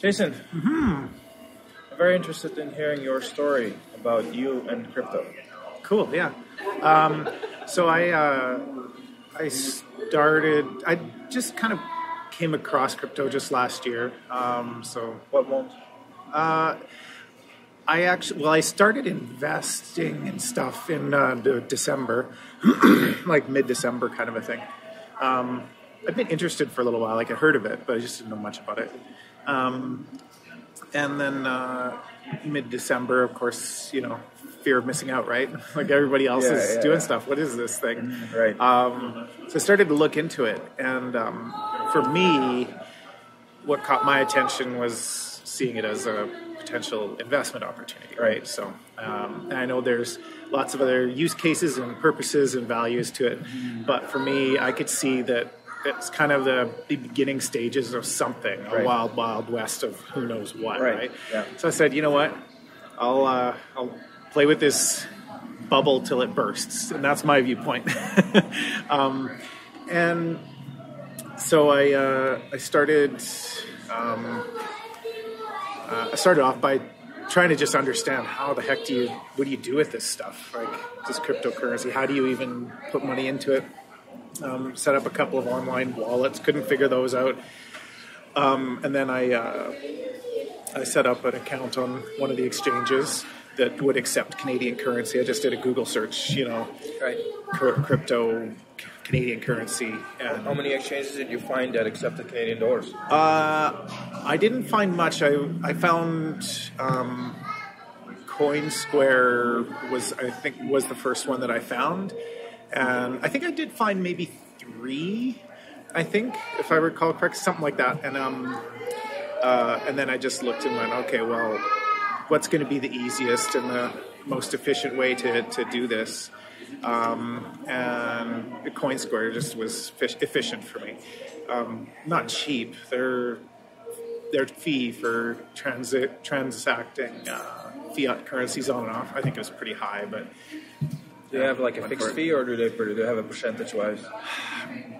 Jason, I'm very interested in hearing your story about you and crypto. Cool, yeah. So I just kind of came across crypto just last year. What month? I started investing in stuff in December, like mid-December kind of a thing. I've been interested for a little while, like I heard of it, but I just didn't know much about it. And then mid-December, of course, fear of missing out, right? Like everybody else is doing stuff. What is this thing? Right. So I started to look into it. And for me, what caught my attention was seeing it as a potential investment opportunity, right? So and I know there's lots of other use cases and purposes and values to it. But for me, I could see that it's kind of the beginning stages of something, a wild, wild west of who knows what, right? Yeah. So I said, you know what? I'll play with this bubble till it bursts, and that's my viewpoint. And so I started off by trying to just understand what do you do with this stuff, like this cryptocurrency? How do you even put money into it? Set up a couple of online wallets, couldn't figure those out. And then I set up an account on one of the exchanges that would accept Canadian currency. I just did a Google search, crypto Canadian currency. And how many exchanges did you find that accepted Canadian dollars? I didn't find much. I found CoinSquare was the first one that I found. And I think I did find maybe 3, if I recall correct, something like that. And then I just looked and went, okay, well, what's going to be the easiest and the most efficient way to do this? And CoinSquare just was efficient for me. Not cheap. Their fee for transacting fiat currencies on and off, I think it was pretty high, but. Do they have like a fixed fee, or do they have a percentage-wise?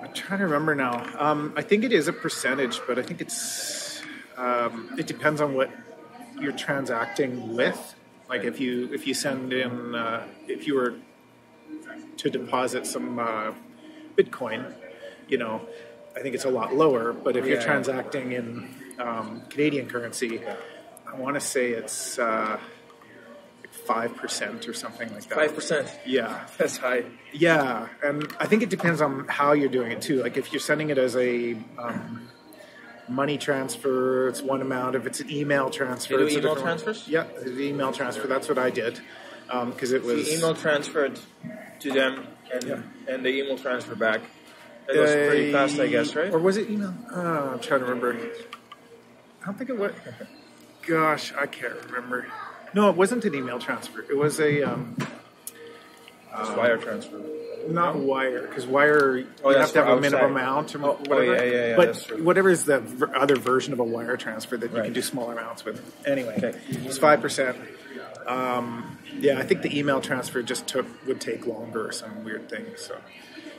I'm trying to remember now. I think it is a percentage, but I think it depends on what you're transacting with. Like if you send in, if you were to deposit some Bitcoin, I think it's a lot lower. But if you're transacting in Canadian currency, I want to say it's 5% or something like that. 5%? Yeah. That's high. Yeah, and I think it depends on how you're doing it too. Like if you're sending it as a money transfer, it's one amount. If it's an email transfer, you do email transfers? Yeah, the email transfer. That's what I did because it was. The email transferred to them, and the email transfer back. It was pretty fast, I guess, right? Or was it email? I'm trying to remember. I don't think it was. Gosh, I can't remember. No, it wasn't an email transfer. It was a wire transfer. Not wire, because wire you have to have a minimum amount or whatever. But whatever is the other version of a wire transfer that you can do smaller amounts with. Anyway, it's 5%. I think the email transfer would take longer or some weird thing. So,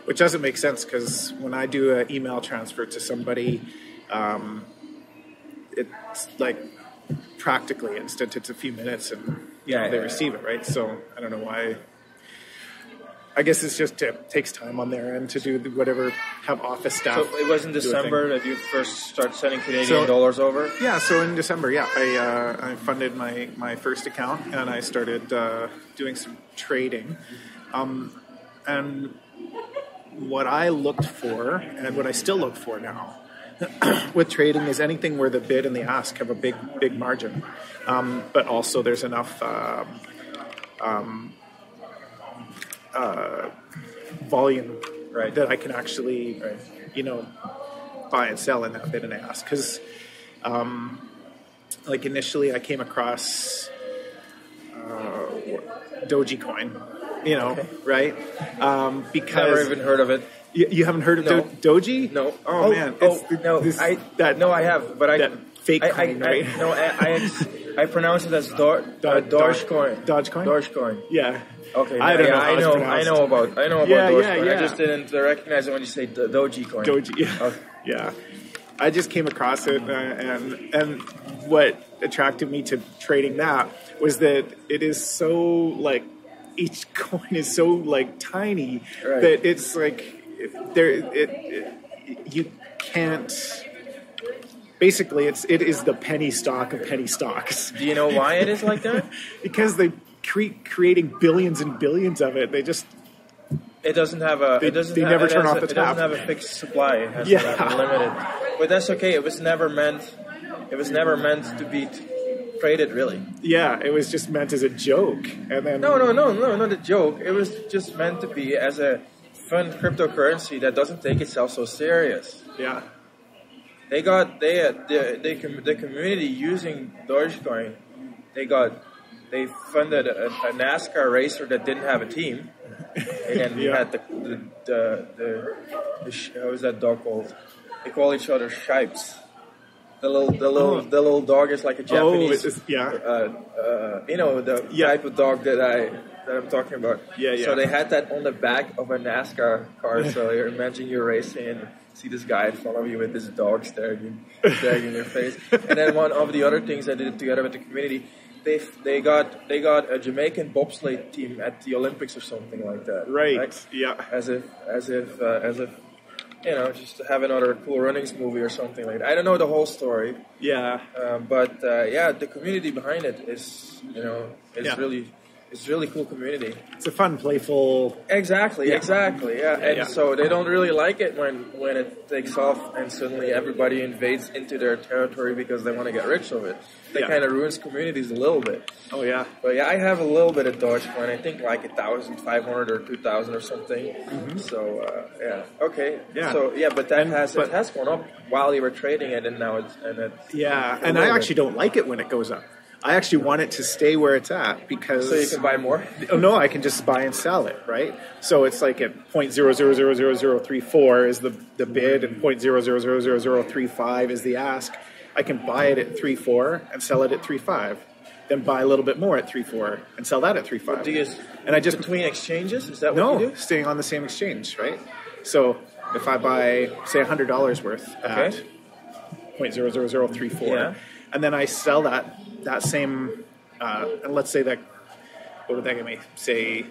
which doesn't make sense because when I do an email transfer to somebody, it's like practically instant. It's a few minutes and they receive it, right? So I don't know why. I guess it's just takes time on their end to do whatever, have office staff. So it was in December that you first started sending Canadian dollars over? Yeah, so in December, I funded my first account and I started doing some trading. And what I looked for, and what I still look for now, with trading is anything where the bid and the ask have a big margin, but also there's enough volume that I can actually buy and sell in that bid and ask. Because like initially I came across Dogecoin, right? Because never even heard of it. You haven't heard of Doge? No. Oh man. I have, but that fake coin, right? I pronounce it as Dogecoin. Dogecoin? Yeah. Okay. I don't know. I know about Dogecoin. Yeah. I just didn't recognize it when you say Dogecoin. Doge. Yeah. Okay. Yeah. I just came across it, and what attracted me to trading that was that it is so like each coin is so like tiny that it's like you can't. Basically, it is the penny stock of penny stocks. Do you know why it is like that? Because they creating billions and billions of it. They just it doesn't have a they never turn off the tap. It doesn't have a fixed supply. It has unlimited. But that's okay. It was never meant to be traded, really. Yeah, it was just meant as a joke. And then no, not a joke. It was just meant to be as a fun cryptocurrency that doesn't take itself so serious. Yeah. The community using Dogecoin, they funded a NASCAR racer that didn't have a team, and then we had how is that dog called? They call each other shipes. The little dog is like a Japanese. You know the type of dog that I'm talking about. Yeah. So they had that on the back of a NASCAR car. So you imagine you're racing and see this guy in front of you with this dog staring in your face. And then one of the other things I did together with the community, they got a Jamaican bobsleigh team at the Olympics or something like that. Right. Yeah. As if you know, just to have another Cool Runnings movie or something like that. I don't know the whole story. Yeah. But the community behind it is, it's really cool community. It's a fun, playful. Exactly. Yeah. And so they don't really like it when it takes off and suddenly everybody invades into their territory because they want to get rich of it. That kind of ruins communities a little bit. Oh yeah. But yeah, I have a little bit of Dogecoin. I think like 1,500 or 2,000 or something. Mm-hmm. So okay. Yeah. So but it has gone up while you were trading it, and now it's and I actually don't like it when it goes up. I actually want it to stay where it's at because... So you can buy more? No, I can just buy and sell it, right? So it's like at 0.000034 is the bid and 0.000035 is the ask. I can buy it at 3.4 and sell it at 3.5. Then buy a little bit more at 3.4 and sell that at 3.5. And I just between exchanges? Is that what you do? Staying on the same exchange, right? So if I buy, say, $100 worth at 0.00034, and then I sell that same, and let's say that, what would that give me? Say,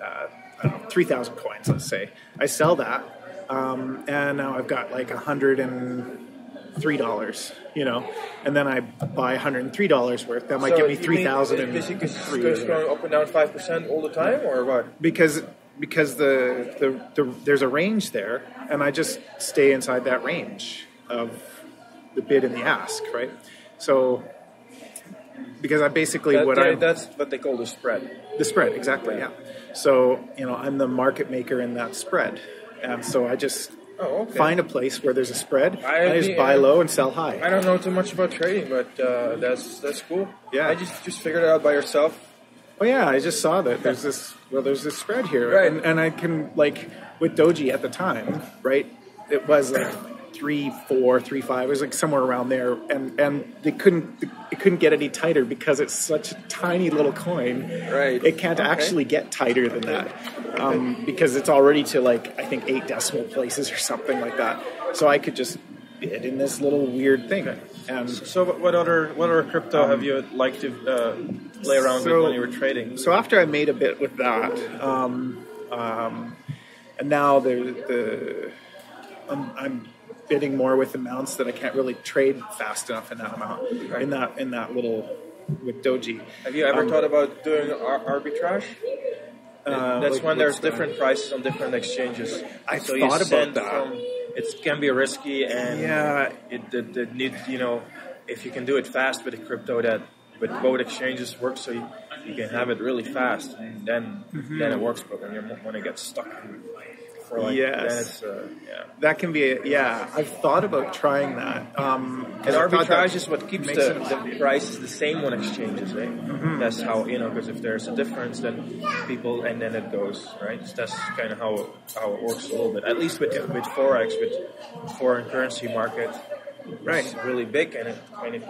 I don't know, 3,000 coins, let's say. I sell that, and now I've got like $103, you know, and then I buy $103 worth. That might give me 3,000. Because you just going up and down 5% all the time, or what? Because there's a range there, and I just stay inside that range of the bid and the ask, right? So, because I basically that's what they call the spread. The spread, exactly, yeah. So, you know, I'm the market maker in that spread. And so I just find a place where there's a spread, and I just buy low and sell high. I don't know too much about trading, but that's cool. Yeah. I just figured it out by yourself. Oh yeah, I just saw that there's this spread here. Right. And I can, like, with Doji at the time, right, it was like 3.4, 3.5. It was like somewhere around there, and it couldn't get any tighter because it's such a tiny little coin. Right. It can't actually get tighter than that because it's already to like I think 8 decimal places or something like that. So I could just bid in this little weird thing. And so what other crypto have you liked to play around with when you were trading? So after I made a bit with that, and now I'm bidding more with amounts that I can't really trade fast enough in that amount, in that little with Doji. Have you ever thought about doing arbitrage? That's like, when there's different prices on different exchanges. I thought about that. It can be risky, and it needs, you know, if you can do it fast with a crypto that with both exchanges work, so you can have it really fast, and then it works. But when it gets stuck. For like, that can be I've thought about trying that. And arbitrage is what keeps the prices the same on exchanges, right? Mm-hmm. That's how, you know, because if there's a difference, then and then it goes, right? That's kind of how it works a little bit. At least with Forex, with foreign currency market, it's really big, and it kind of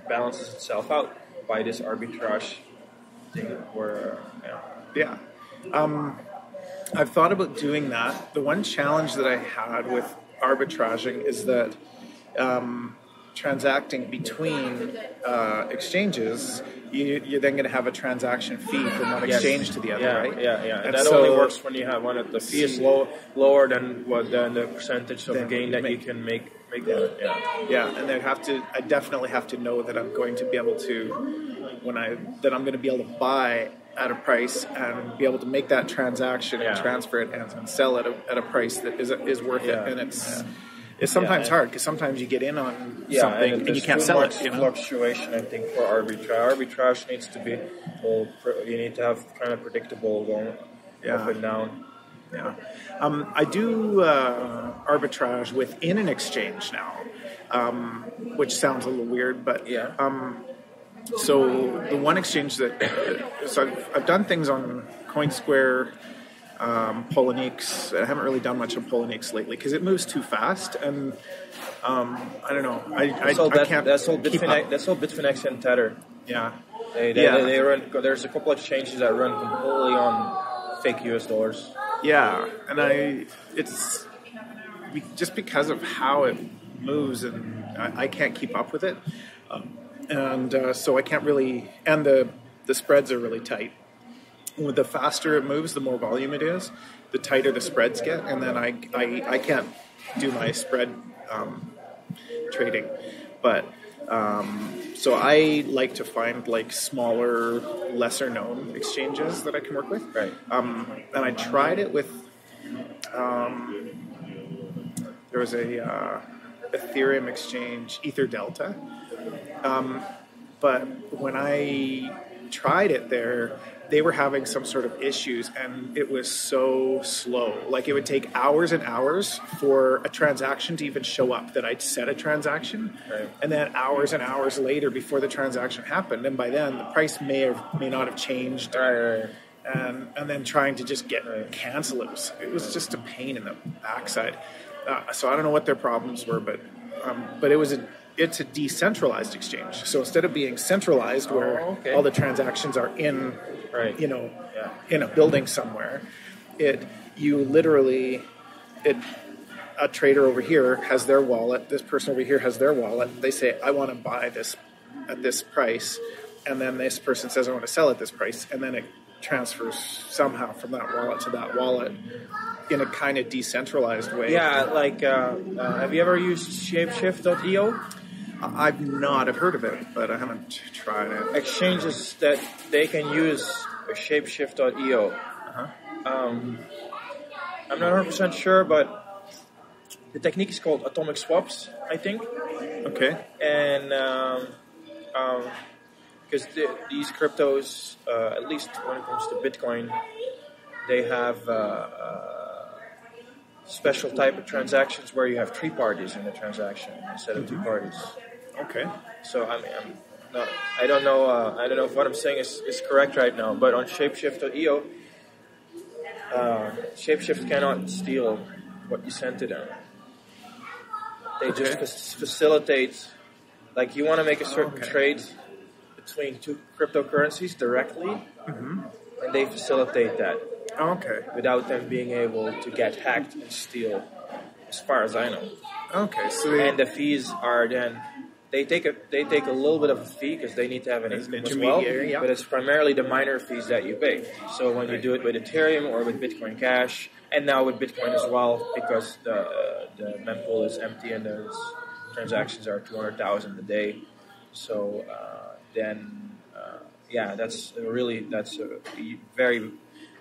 balances itself out by this arbitrage thing where, I've thought about doing that. The one challenge that I had with arbitraging is that transacting between exchanges, you're then going to have a transaction fee from one exchange to the other, right? And that only works when you have one of the fee is lower than the percentage of the gain that you can make that. And I definitely have to know that I'm going to be able to, I'm going to be able to buy at a price and be able to make that transaction and transfer it and sell it at a price that is worth it. And it's sometimes hard because sometimes you get in on something and you can't sell it. Fluctuation, I think, for arbitrage. Arbitrage needs to be, you need to have kind of predictable going up and down. I do arbitrage within an exchange now, which sounds a little weird, but so the one exchange I've done things on CoinSquare, Poloniex. I haven't really done much on Poloniex lately because it moves too fast, and I don't know. I can't. That's all Bitfinex and Tether. They run. There's a couple of exchanges that run completely on fake US dollars. And it's just because of how it moves, and I can't keep up with it, so I can't really. And the spreads are really tight. The faster it moves, the more volume it is, the tighter the spreads get, and then I can't do my spread trading. But so I like to find like smaller, lesser known exchanges that I can work with. Right. And I tried it with there was a Ethereum exchange, Ether Delta. But when I tried it there, they were having some sort of issues, and it was so slow. Like, it would take hours and hours for a transaction to even show up that I'd set a transaction, and then hours and hours later before the transaction happened, and by then the price may not have changed. And then trying to just cancel it was just a pain in the backside. So I don't know what their problems were, but it's a decentralized exchange. So instead of being centralized, where all the transactions are in, in a building somewhere, a trader over here has their wallet. This person over here has their wallet. They say, I want to buy this at this price, and then this person says, I want to sell at this price, and then it transfers somehow from that wallet to that wallet in a kind of decentralized way. Have you ever used Shapeshift.io? I've not. I've heard of it, but I haven't tried it. Exchanges that they can use Shapeshift.io. I'm not 100% sure, but the technique is called atomic swaps, I think. Okay. And because these cryptos, at least when it comes to Bitcoin, they have special type of transactions where you have 3 parties in the transaction instead of 2 parties. Okay. So I don't know if what I'm saying is correct right now, but on Shapeshift.io, Shapeshift cannot steal what you sent to them. They just facilitate, like, you want to make a certain trade between 2 cryptocurrencies directly, and they facilitate that. Without them being able to get hacked and steal, as far as I know. And the fees are then they take a little bit of a fee because they need to have an income as well. But it's primarily the miner fees that you pay. So when you do it with Ethereum or with Bitcoin Cash, and now with Bitcoin as well, because the mempool is empty and those transactions are 200,000 a day. So that's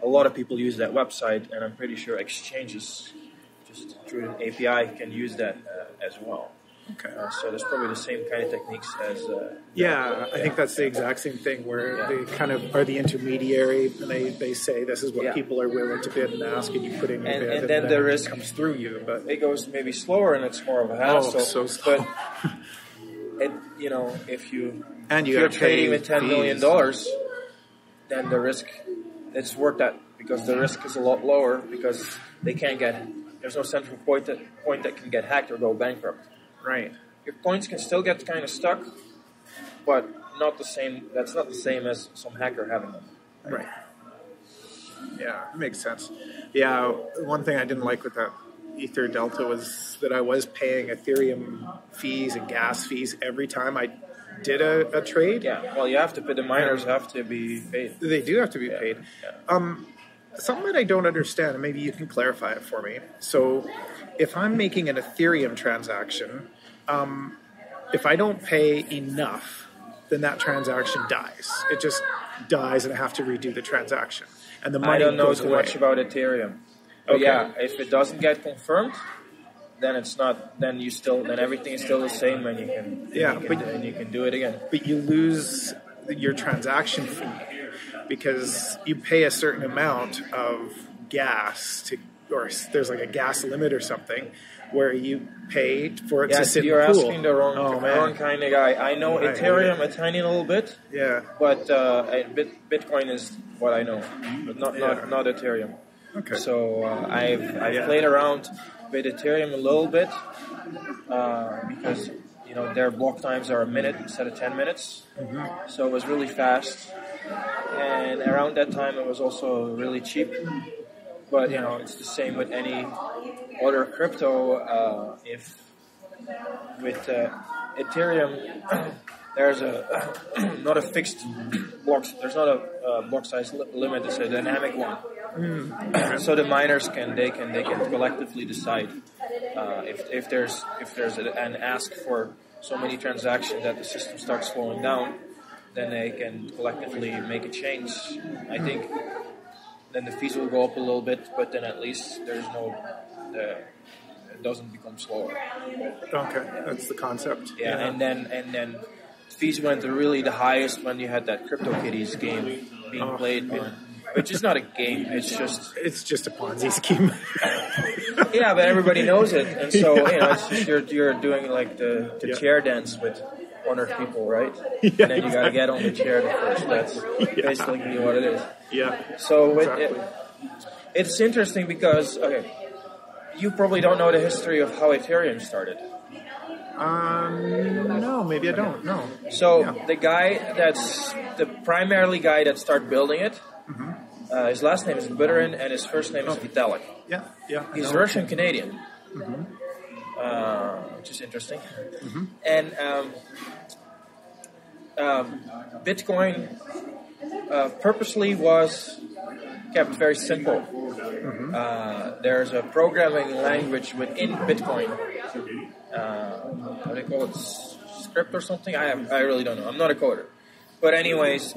a lot of people use that website, and I'm pretty sure exchanges, just through an API, can use that as well. So there's probably the same kind of techniques as... I think that's the exact same thing, where they kind of are the intermediary, and they say this is what people are willing to bid and ask, and you put in your bid, and then the risk comes through you. But it goes maybe slower, and it's more of a hassle. So slow. But, if you're trading with $10 million, then the risk... It's worth that, because the risk is a lot lower, because there's no central point that can get hacked or go bankrupt. Right. Your coins can still get kind of stuck, but not the same. That's not the same as some hacker having them. Right. Yeah, it makes sense. Yeah, one thing I didn't like with that Ether Delta was that I was paying Ethereum fees and gas fees every time I did a trade. Yeah, well, you have to pay. The miners have to be paid. They do have to be paid. Yeah. Something that I don't understand, and maybe you can clarify it for me. So, if I'm making an Ethereum transaction, if I don't pay enough, then that transaction dies. It just dies, and I have to redo the transaction. And the money I don't know goes too away. much about Ethereum. But yeah, if it doesn't get confirmed, then it's not. Then everything is still the same, and you can do it again. But you lose your transaction fee because you pay a certain amount of gas or there's like a gas limit or something where you pay for it to sit in the pool. You're asking the wrong kind of guy. I know Ethereum a tiny little bit. Yeah. But Bitcoin is what I know, but not Ethereum. Okay. So I've played around with Ethereum a little bit because their block times are a minute instead of 10 minutes. Mm-hmm. So it was really fast, and around that time it was also really cheap. But it's the same with any other crypto. If with Ethereum, there's not a fixed block. There's not a block size limit. It's a dynamic one. So the miners can collectively decide if there's an ask for so many transactions that the system starts slowing down, then they can collectively make a change. I think then the fees will go up a little bit, but then at least it doesn't become slower. Okay, that's the concept. Yeah, and then fees went to really the highest when you had that CryptoKitties game being played. Which is not a game. It's just a Ponzi scheme. Yeah, but everybody knows it, and so it's just you're doing like the chair dance with 100 people, right? Yeah, and then you got to get on the chair first. That's basically what it is. Yeah. So it's interesting because you probably don't know the history of how Ethereum started. No, maybe I don't. No. So the primarily guy that started building it. Mm-hmm. His last name is Buterin and his first name is Vitalik. Yeah. He's Russian Canadian, which is interesting. Mm-hmm. And Bitcoin purposely was kept very simple. Mm-hmm. There's a programming language within Bitcoin. What do they call it? Script or something? I really don't know. I'm not a coder. But anyways,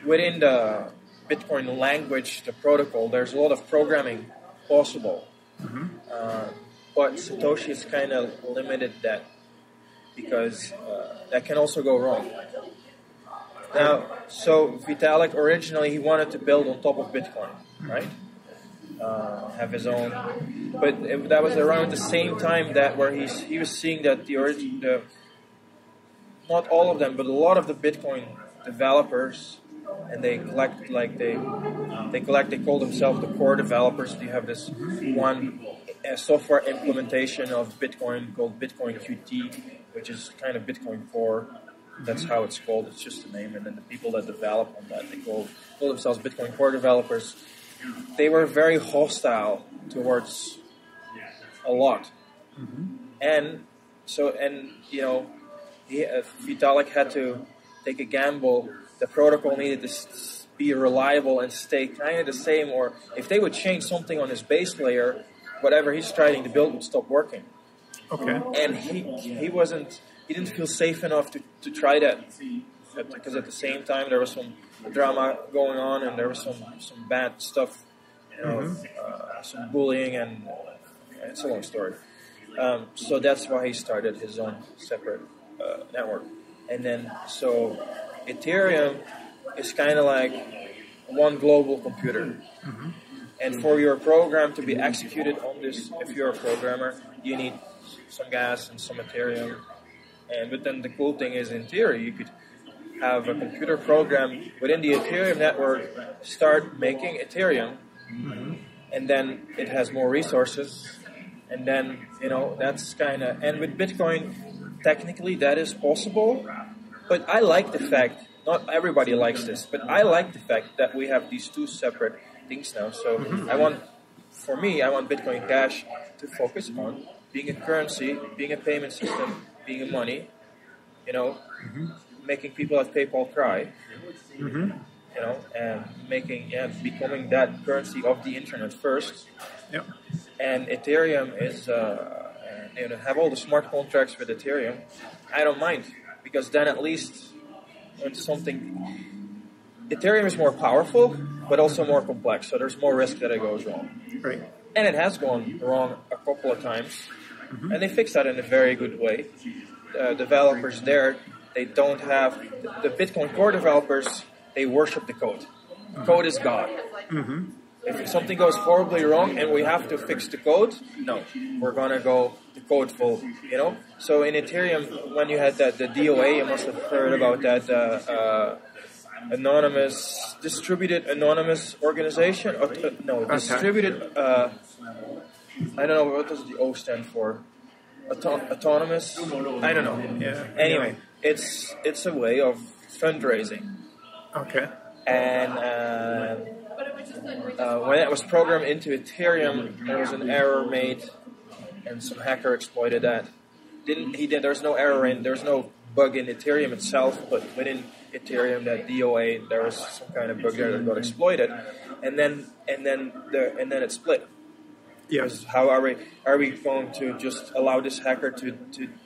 within the Bitcoin language, the protocol, there's a lot of programming possible. Mm-hmm. But Satoshi has kind of limited that because that can also go wrong. Now, so Vitalik originally he wanted to build on top of Bitcoin, right? Have his own, but that was around the same time where he was seeing that not all of them, but a lot of the Bitcoin developers, and they call themselves the core developers. They have this one software implementation of Bitcoin called Bitcoin-QT, which is kind of Bitcoin Core. That's how it's called. It's just a name, and then the people that develop on that, they call themselves Bitcoin Core developers. They were very hostile towards a lot, and Vitalik had to take a gamble. The protocol needed to be reliable and stay kind of the same, or if they would change something on his base layer, whatever he's trying to build would stop working. Okay. And he didn't feel safe enough to try that, because at the same time there was some drama going on, and there was some bad stuff, some bullying, and it's a long story. So that's why he started his own separate network. And then, so Ethereum is kind of like one global computer. Mm-hmm. And for your program to be executed on this, if you're a programmer, you need some gas and some Ethereum. But then the cool thing is, in theory, you could have a computer program within the Ethereum network start making Ethereum, and then it has more resources. And then, that's kind of... And with Bitcoin, technically that is possible. But I like the fact, not everybody likes this, but I like the fact that we have these two separate things now. So I want for me, I want Bitcoin Cash to focus on being a currency, being a payment system, being a money, you know, making people at PayPal cry, you know, and becoming that currency of the internet first. Yep. And Ethereum is, have all the smart contracts with Ethereum. I don't mind, because then at least when Ethereum is more powerful, but also more complex, so there's more risk that it goes wrong. Right. And it has gone wrong a couple of times, and they fixed that in a very good way. Developers there, they don't have, the Bitcoin core developers, they worship the code. Code is God. If something goes horribly wrong and we have to fix the code, no, we're going to go the code full, you know? So in Ethereum, when you had the DOA, you must have heard about that distributed anonymous organization? Distributed, I don't know, what does the O stand for? Autonomous? I don't know. Yeah. Anyway, it's a way of fundraising. Okay. And when it was programmed into Ethereum, there was an error made, and some hacker exploited that. There's no error there's no bug in Ethereum itself, but within Ethereum, that DOA, there was some kind of bug there that got exploited, and then it split. Yes. How are we going to just allow this hacker to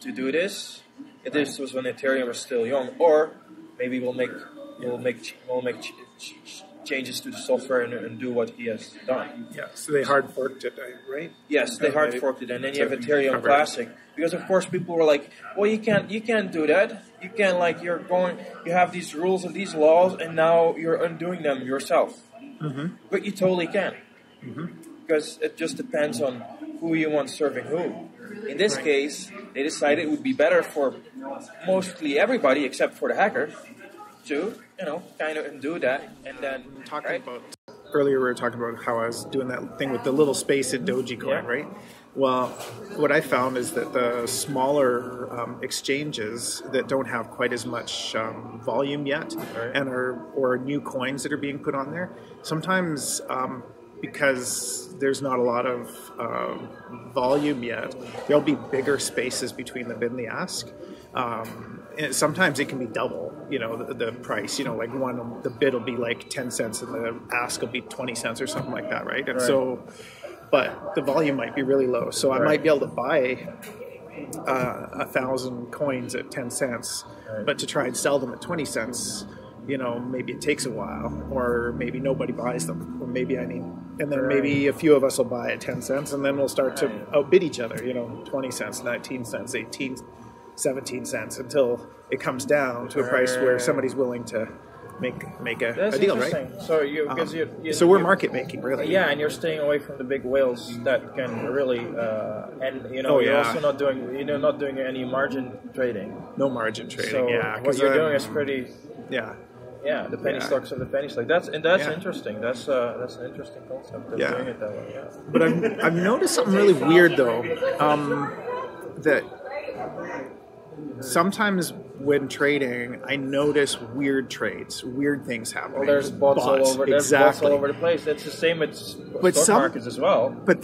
do this? This was when Ethereum was still young, or maybe we'll make changes to the software and do what he has done. Yeah. So they hard forked it, right? Yes, they hard forked it, and then you have Ethereum Classic, because of course people were like, well, you can't do that. You can't, you have these rules and these laws, and now you're undoing them yourself. But you totally can. Because it just depends on who you want serving who. In this case, they decided it would be better for mostly everybody except for the hacker to, kind of undo that, and then Earlier we were talking about how I was doing that thing with the little space in Dogecoin, right? Well, what I found is that the smaller exchanges that don't have quite as much volume yet, or new coins that are being put on there, sometimes because there's not a lot of volume yet, there'll be bigger spaces between the bid and the ask. And sometimes it can be double, the price, the bid will be like 10 cents and the ask will be 20 cents or something like that, right? And so, but the volume might be really low. So I might be able to buy 1,000 coins at 10 cents, but to try and sell them at 20 cents, maybe it takes a while, or maybe nobody buys them, or maybe and then maybe a few of us will buy at 10 cents, and then we'll start to outbid each other, 20 cents, 19 cents, 18, 17 cents, until it comes down to a price where somebody's willing to make a deal, right? So we're market making, really. Yeah, and you're staying away from the big whales that can really, you're also not doing any margin trading. No margin trading. So what you're doing is pretty. Yeah, the penny stocks of the penny stock. That's interesting. That's an interesting concept of doing it that way. Yeah. But I've noticed something really weird though, that sometimes when trading, I notice weird trades, weird things happening. Well, there's bots all over. There's bots all over the place. It's the same with stock markets as well. But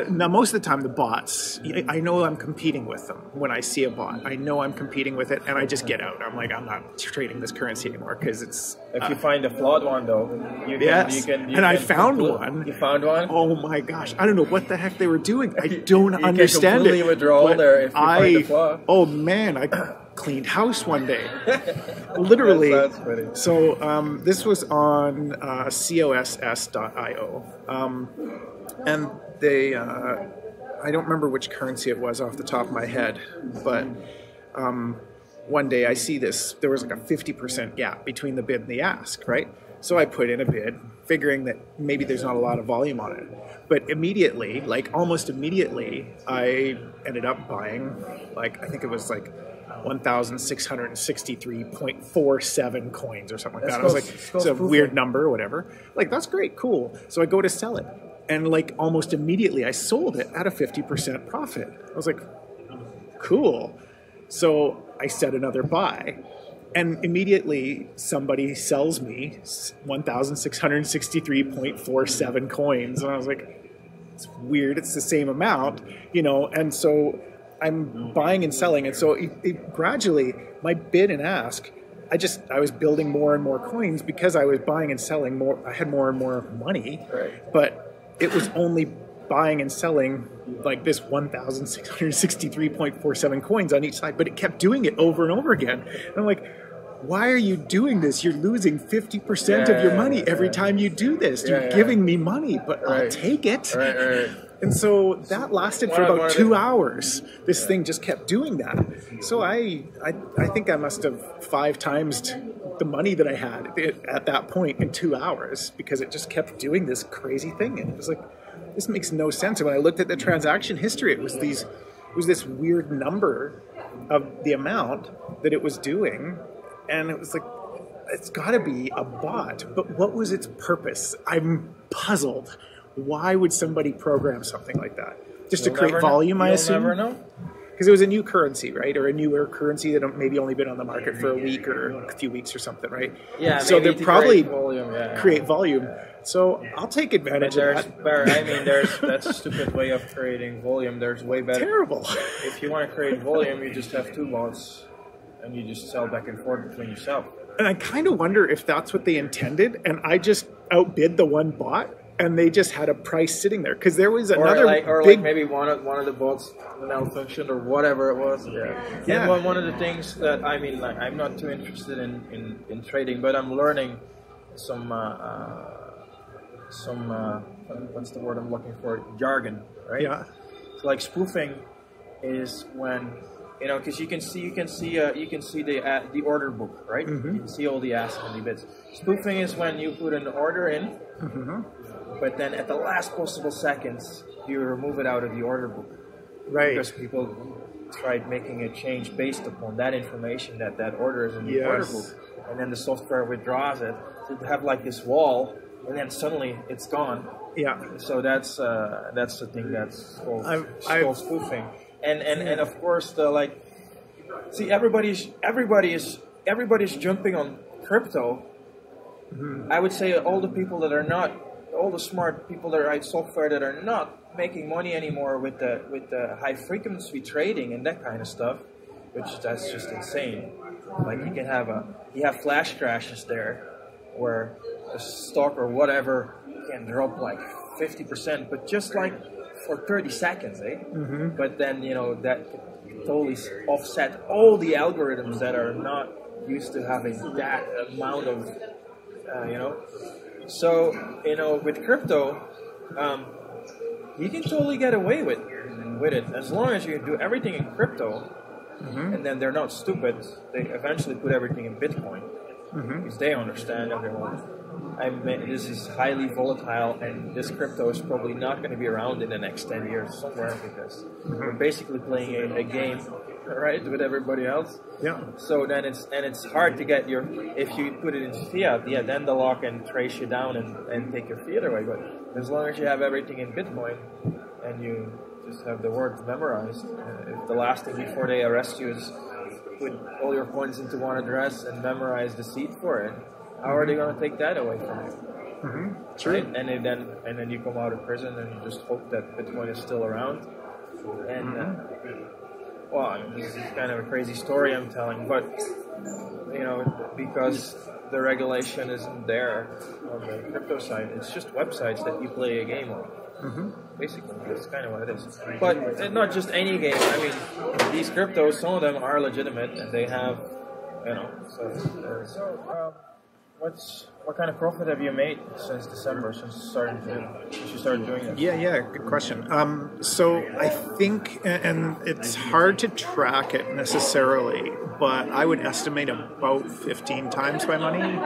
now most of the time the bots, I know I'm competing with them. When I see a bot, I know I'm competing with it, and I just get out. I'm like, I'm not trading this currency anymore, because it's. If you find a flawed one though, you can. I found one. You found one? Oh my gosh! I don't know what the heck they were doing. I don't understand it. You can completely withdraw there if you find a flaw. Oh man, I cleaned house one day, literally. That's funny. So this was on coss.io, and they, I don't remember which currency it was off the top of my head, but one day I see this, there was like a 50% gap between the bid and the ask, right? So I put in a bid, figuring that maybe there's not a lot of volume on it. But immediately, almost immediately, I ended up buying, I think it was 1,663.47 coins or something like that. I was like, it's a weird number or whatever. That's great, cool. So I go to sell it. And almost immediately I sold it at a 50% profit. I was like, cool. So I set another buy. And immediately somebody sells me 1,663.47 coins. And I was like, it's weird. It's the same amount, and so I'm buying and selling. And so it gradually, my bid and ask, I was building more and more coins because I was buying and selling more. I had more and more money, right. But it was only buying and selling like this 1,663.47 coins on each side, but it kept doing it over and over again. And I'm like, why are you doing this? You're losing 50% of your money every time you do this. You're giving me money, but I'll take it. Right. And so that lasted for about 2 hours. This thing just kept doing that. So I think I must have 5 times the money that I had at that point in 2 hours, because it just kept doing this crazy thing. And it was like, this makes no sense. And when I looked at the transaction history, it was this weird number of the amount that it was doing. And it was like, it's got to be a bot. But what was its purpose? I'm puzzled. Why would somebody program something like that? Just to create volume, I assume? You'll never know. Because it was a new currency, right? Or a newer currency that maybe only been on the market for a week or a few weeks or something, right? Yeah, so they'll probably create volume. So I'll take advantage of that. That's a stupid way of creating volume. There's way better. Terrible. If you want to create volume, you just have 2 bots. And you just sell back and forth between yourself. And I kind of wonder if that's what they intended, and I just outbid the one bot, and they just had a price sitting there. Because there was another like maybe one of the bots malfunctioned or whatever it was. Yeah. And one of the things that I'm not too interested in trading, but I'm learning some what's the word I'm looking for? Jargon, right? Yeah. So like spoofing is when. Because you can see the order book, right? Mm-hmm. You can see all the asks and the bids. Spoofing is when you put an order in, but then at the last possible seconds you remove it out of the order book, right? Because people tried making a change based upon that information that order is in the order book, and then the software withdraws it. So you have like this wall, and then suddenly it's gone. Yeah. So that's the thing that's called spoofing. And of course everybody's jumping on crypto. Mm-hmm. I would say all the smart people that write software that are not making money anymore with the high frequency trading and that kind of stuff, that's just insane. Like you have flash crashes there where a stock or whatever can drop like 50%, but just like for 30 seconds, Mm-hmm. But then, that totally offset all the algorithms that are not used to having that amount of, So, with crypto, you can totally get away with it as long as you do everything in crypto, and then they're not stupid. They eventually put everything in Bitcoin because they understand and they're like, this is highly volatile, and this crypto is probably not going to be around in the next 10 years somewhere because we're basically playing a game, right, with everybody else. Yeah. So then it's hard to get if you put it in fiat, then the law can trace you down and take your fiat away. But as long as you have everything in Bitcoin and you just have the words memorized, if the last thing before they arrest you is put all your coins into one address and memorize the seed for it, how are they going to take that away from you? True. Right? And then you come out of prison and you just hope that Bitcoin is still around. And this is kind of a crazy story I'm telling, but because the regulation isn't there on the crypto side, it's just websites that you play a game on. Basically, that's kind of what it is. But not just any game. These cryptos, some of them are legitimate, and they have, what kind of profit have you made since December, since you started doing this? Yeah, good question. So I think, and it's hard to track it necessarily, but I would estimate about 15 times my money.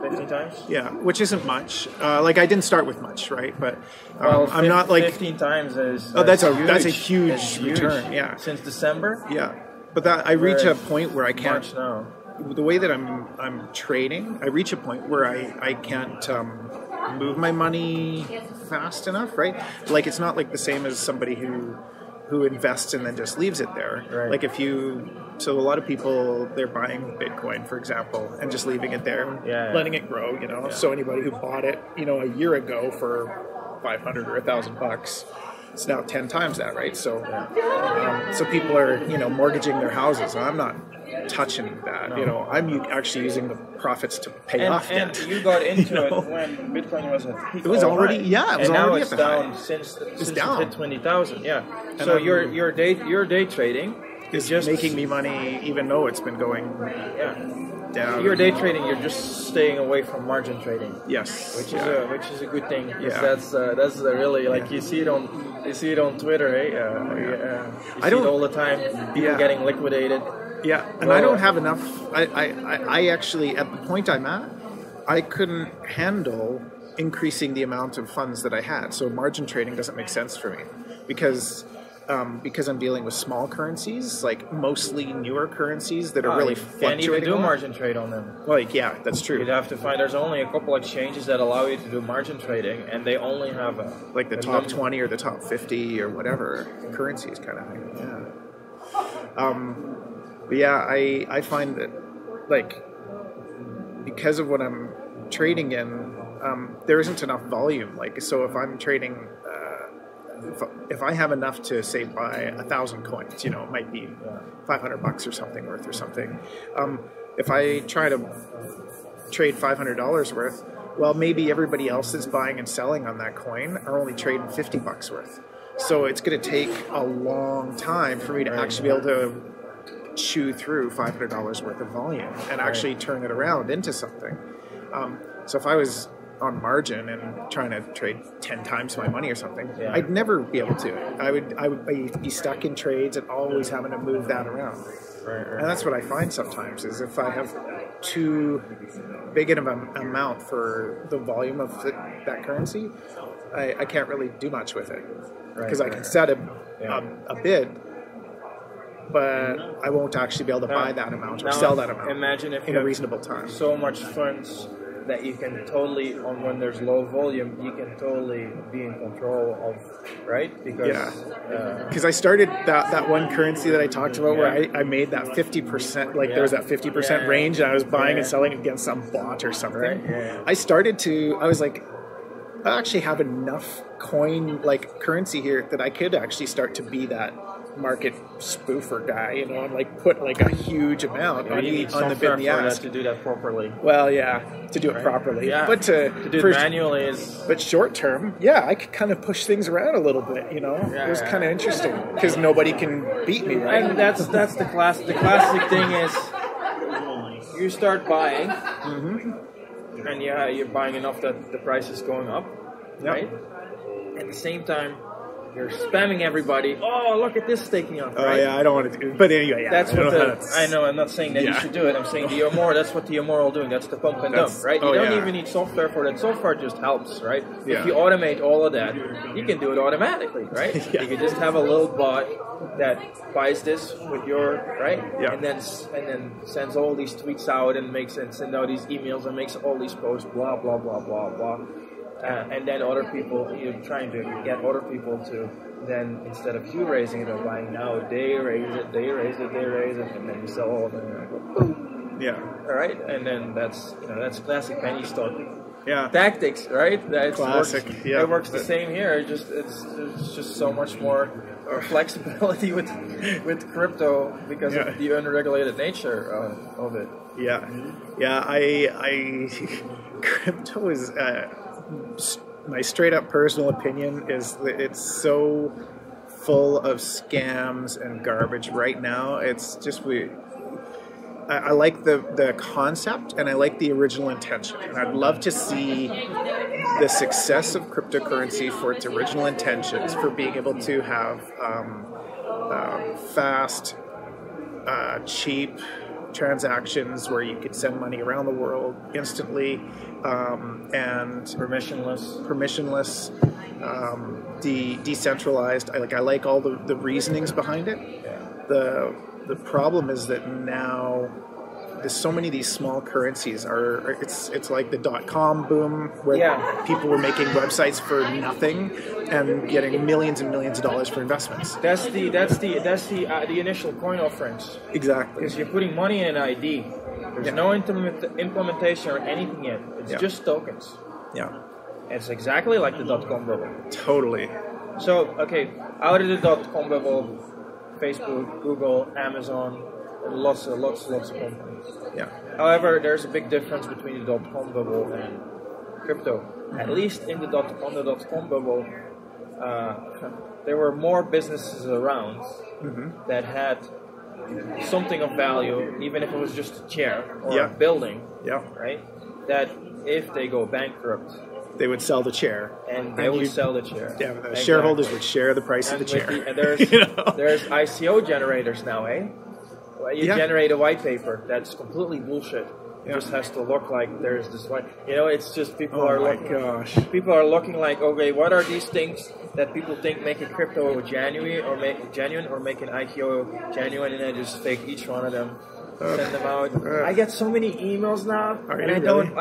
15 times? Yeah, which isn't much. I didn't start with much, right? But I'm not like 15 times is that's a huge return. Yeah, since December. Yeah, but I reach a point where I can't. March now. The way that I'm trading, I reach a point where I can't move my money fast enough, right? Like it's not like the same as somebody who who invests and then just leaves it there. Right. Like so a lot of people, they're buying Bitcoin, for example, and just leaving it there, and letting it grow, Yeah. So anybody who bought it, a year ago for $500 or $1,000, it's now 10 times that, right? So, so people are, mortgaging their houses. I'm not touching that. No. I'm actually using the profits to pay off debt. And you got into it when Bitcoin was at peak. It was already, it was and already now it's at the down high. since it's it down. hit 20,000. Yeah. And so your day trading is just making me money, even though it's been going down. Your day trading, you're just staying away from margin trading. Yes, which is a good thing. That's really like you see it on Twitter, eh? You see it all the time. People getting liquidated. Yeah, and I don't have enough. I actually, at the point I'm at, I couldn't handle increasing the amount of funds that I had. So margin trading doesn't make sense for me because I'm dealing with small currencies, like mostly newer currencies that are really fluctuating. Can't even do margin trade on them. Like, yeah, that's true. You'd have to find. There's only a couple exchanges that allow you to do margin trading, and they only have like the top 20 or the top 50 or whatever currencies, kind of thing. Yeah. But yeah, I find that, like, because of what I'm trading in, there isn't enough volume. Like, so if I'm trading, if I have enough to, say, buy 1,000 coins, it might be $500 or something worth or something. If I try to trade $500 worth, well, maybe everybody else that's buying and selling on that coin are only trading $50 worth. So it's going to take a long time for me to actually be able to chew through $500 worth of volume and actually turn it around into something. So if I was on margin and trying to trade 10 times my money or something, I'd never be able to. I would be stuck in trades and always having to move that around. Right. And that's what I find sometimes is if I have too big of an amount for the volume of that currency, I can't really do much with it because I can set a bid, but I won't actually be able to buy that amount or sell that amount. Imagine if in a reasonable time. So much funds that you can totally, when there's low volume, you can totally be in control of, right? Because I started that one currency that I talked about where I made that 50%, like there was that 50% range, and I was buying and selling against some bot or something. Right. I was like, I actually have enough currency here that I could actually start to be that market spoofer guy, and like put like a huge amount on the bid and the ask to do that properly. Well, to do it properly, but to do it manually is. But short term, I could kind of push things around a little bit. It was kind of interesting because nobody can beat me, right? And that's the classic thing is you start buying, and you're buying enough that the price is going up, right? At the same time, you're spamming everybody. Oh, look at this staking up. Right? I don't want to do it. But anyway, that's what I know. I'm not saying that you should do it. I'm saying that's what the immoral doing. That's the pump and dump, right? You don't even need software for that. Software just helps, right? Yeah. If you automate all of that, you can do it automatically, right? You can just have a little bot that buys this with your and then sends all these tweets out and send out these emails and makes all these posts, blah blah blah blah blah. And then other people, you're trying to get other people to then, instead of you raising it or buying now, they raise it, and then you sell all of them. And go, boom. Yeah. All right, and then that's classic penny stock. Yeah. Tactics, right? That's classic. It works the same here. It's just so much more flexibility with crypto because of the unregulated nature of it. Crypto is. My straight up personal opinion is that it's so full of scams and garbage right now. It's just I like the concept and I like the original intention, and I'd love to see the success of cryptocurrency for its original intentions, for being able to have fast, cheap transactions where you could send money around the world instantly, and permissionless, decentralized. I like all the reasonings behind it. The problem is that now there's so many of these small currencies it's like the .com boom where people were making websites for nothing and getting millions and millions of dollars for investments. That's the initial coin offerings. Exactly. Because you're putting money in an ID. There's no implementation or anything yet. It's just tokens. Yeah. It's exactly like the .com bubble. Totally. So, okay, out of the .com bubble, Facebook, Google, Amazon, lots of companies. Yeah. However, there's a big difference between the .com bubble and crypto. At least on the .com bubble, there were more businesses around that had something of value, even if it was just a chair or a building, right? That if they go bankrupt, they would sell the chair. And they would sell the chair. Yeah, the shareholders would share the price of the chair. And there's, there's ICO generators now, eh? You generate a white paper that's completely bullshit. It just has to look like there's this white. It's just people are looking like, okay, what are these things that people think make a crypto genuine or make an ICO genuine, and then just fake each one of them. Send them out. I get so many emails now, and I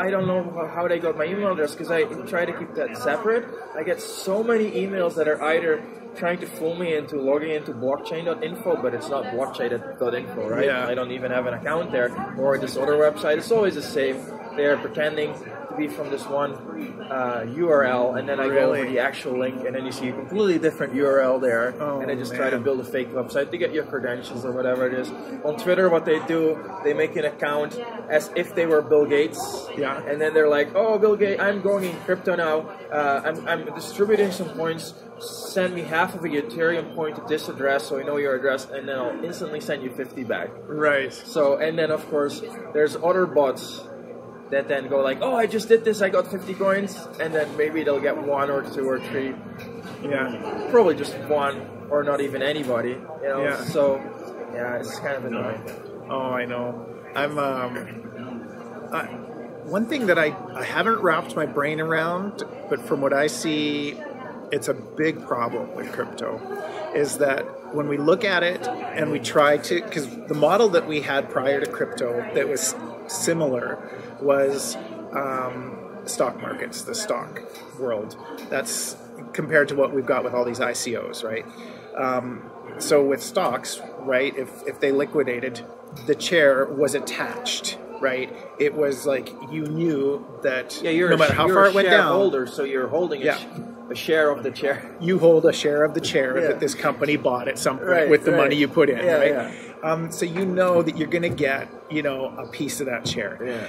don't know how they got my email address because I try to keep that separate. I get so many emails that are either trying to fool me into logging into blockchain.info, but it's not blockchain.info, right? Yeah. I don't even have an account there, or this other website. It's always the same. They are pretending to be from this one URL, and then I go over the actual link, and then you see a completely different URL there, and they just try to build a fake website to get your credentials or whatever it is. On Twitter, what they do, they make an account as if they were Bill Gates, and then they're like, oh, Bill Gates, I'm going in crypto now, I'm distributing some coins, send me half of a Ethereum coin to this address so I know your address, and then I'll instantly send you 50 back. Right. So, and then of course, there's other bots that then go like, oh, I just did this, I got 50 coins, and then maybe they'll get 1 or 2 or 3. Yeah. Probably just 1 or not even anybody, So, it's kind of annoying. Oh, I know. I'm, one thing that I haven't wrapped my brain around, but from what I see, it's a big problem with crypto, is that when we look at it and we try to, because the model that we had prior to crypto that was similar was stock markets, the stock world. That's compared to what we've got with all these ICOs, right? So with stocks, right, if they liquidated, the chair was attached, right? It was like you knew that no matter how far it went down. Holder, so you're holding a share of the chair. You hold a share of the chair that this company bought at some point with the money you put in, right? Yeah. So you know that you're going to get, a piece of that chair. Yeah.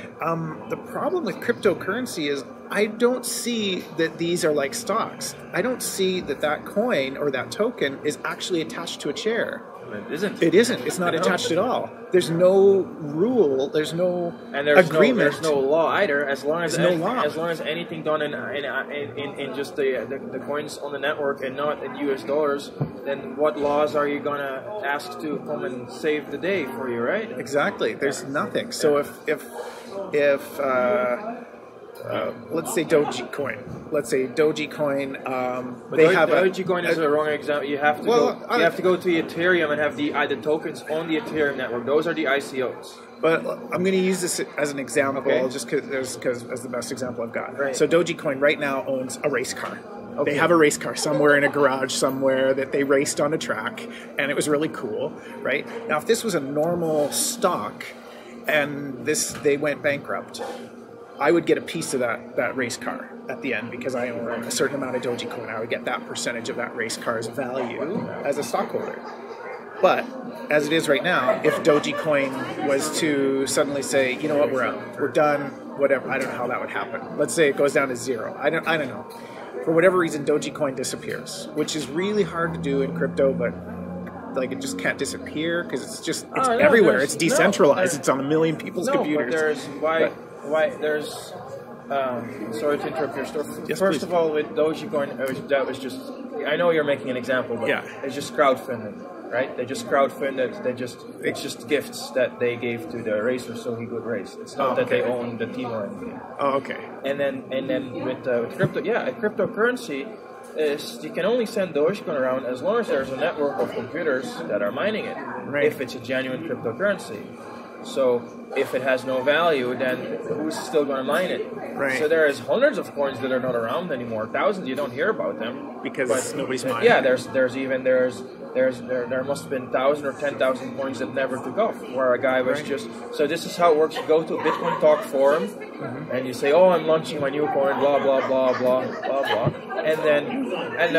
The problem with cryptocurrency is I don't see that these are like stocks. I don't see that coin or that token is actually attached to a chair. It isn't. It isn't. It's not attached at all. There's no rule. There's no agreement. There's no law either. As long as anything done in just the coins on the network and not in US dollars, then what laws are you gonna ask to come and save the day for you, right? Exactly. There's nothing. So if let's say Dogecoin. Dogecoin is a wrong example. You have to go to Ethereum and have the tokens on the Ethereum network. Those are the ICOs. But I'm going to use this as an example, just because as the best example I've got. Right. So Dogecoin right now owns a race car. Okay. They have a race car somewhere in a garage somewhere that they raced on a track, and it was really cool, right? Now, if this was a normal stock and they went bankrupt, I would get a piece of that race car at the end because I own a certain amount of Dogecoin. I would get that percentage of that race car's value as a stockholder. But as it is right now, if Dogecoin was to suddenly say, you know what, we're out, we're done, whatever, I don't know how that would happen. Let's say it goes down to 0. I don't know. For whatever reason, Dogecoin disappears, which is really hard to do in crypto, but it just can't disappear because it's everywhere. It's decentralized. It's on a million people's computers. Sorry to interrupt your story. Yes, First please. of all, with Dogecoin, that was just, I know you're making an example, but it's just crowdfunded, right? They just crowdfunded, it's just gifts that they gave to the racer so he could race. It's not that they own the team or anything. Oh, okay. And then with crypto, a cryptocurrency is, you can only send Dogecoin around as long as there's a network of computers that are mining it, if it's a genuine cryptocurrency. So if it has no value, then who's still going to mine it? Right. So there is hundreds of coins that are not around anymore. Thousands, you don't hear about them because nobody's mining. Yeah, there must have been 1,000 or 10,000 coins that never took off, where a guy was just. So this is how it works. You go to a Bitcoin Talk forum, and you say, "Oh, I'm launching my new coin," blah blah blah blah blah blah, and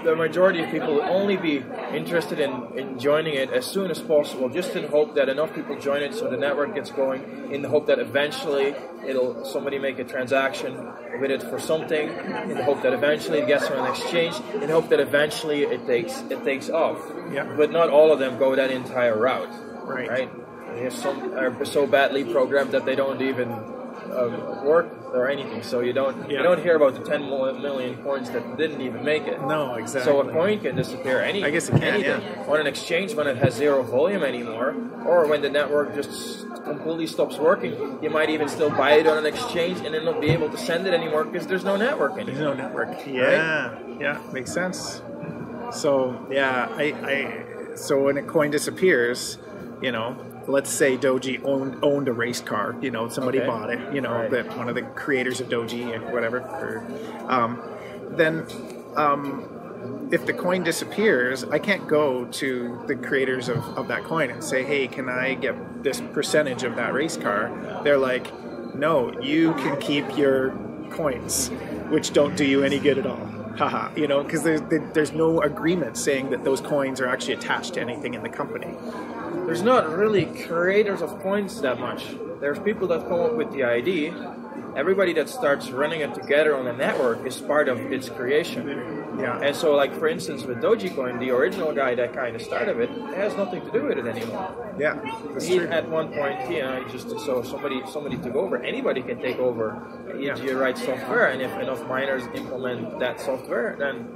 the majority of people will only be interested in joining it as soon as possible, just in hope that enough people join it so the network gets going, in the hope that eventually somebody make a transaction with it for something, in the hope that eventually it gets on an exchange, in the hope that eventually it takes off. Yeah. But not all of them go that entire route. Right. Some are so badly programmed that they don't even work or anything. So you don't hear about the 10 million coins that didn't even make it. No, exactly. So a coin can disappear I guess it can, on an exchange when it has zero volume anymore, or when the network just completely stops working. You might even still buy it on an exchange and then not be able to send it anymore because there's no network anymore. There's no network. Yeah, right? Yeah, makes sense. So so when a coin disappears, let's say Doji owned a race car. Somebody bought it. Right. That one of the creators of Doji or whatever. Then if the coin disappears, I can't go to the creators of that coin and say, "Hey, can I get this percentage of that race car?" They're like, "No, you can keep your coins, which don't do you any good at all." Haha, because there's no agreement saying that those coins are actually attached to anything in the company. There's not really creators of coins that much. There's people that come up with the ID. Everybody that starts running it together on a network is part of its creation. Yeah. And so, like, for instance, with Dogecoin, the original guy that kind of started it has nothing to do with it anymore. Yeah, that's true. At one point, so somebody took over. Anybody can take over if you write software, and if enough miners implement that software, then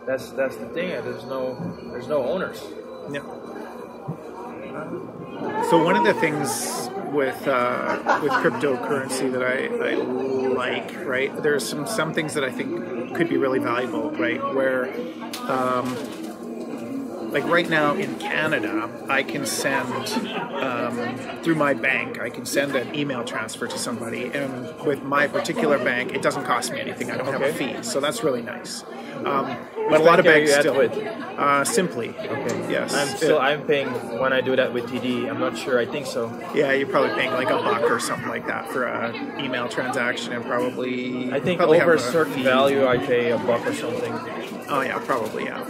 that's the thing. There's no owners. Yeah. So one of the things with cryptocurrency that I like, right? There's some things that I think could be really valuable, right? Where, like right now in Canada, I can send through my bank, I can send an email transfer to somebody, and with my particular bank, it doesn't cost me anything. I don't have a fee, so that's really nice. But a lot of banks still Simply. Okay. Yes. I'm paying when I do that with TD. I'm not sure. I think so. Yeah, you're probably paying like $1 or something like that for an email transaction, and probably. I think over a certain value, I pay $1 or something. Oh yeah, probably yeah.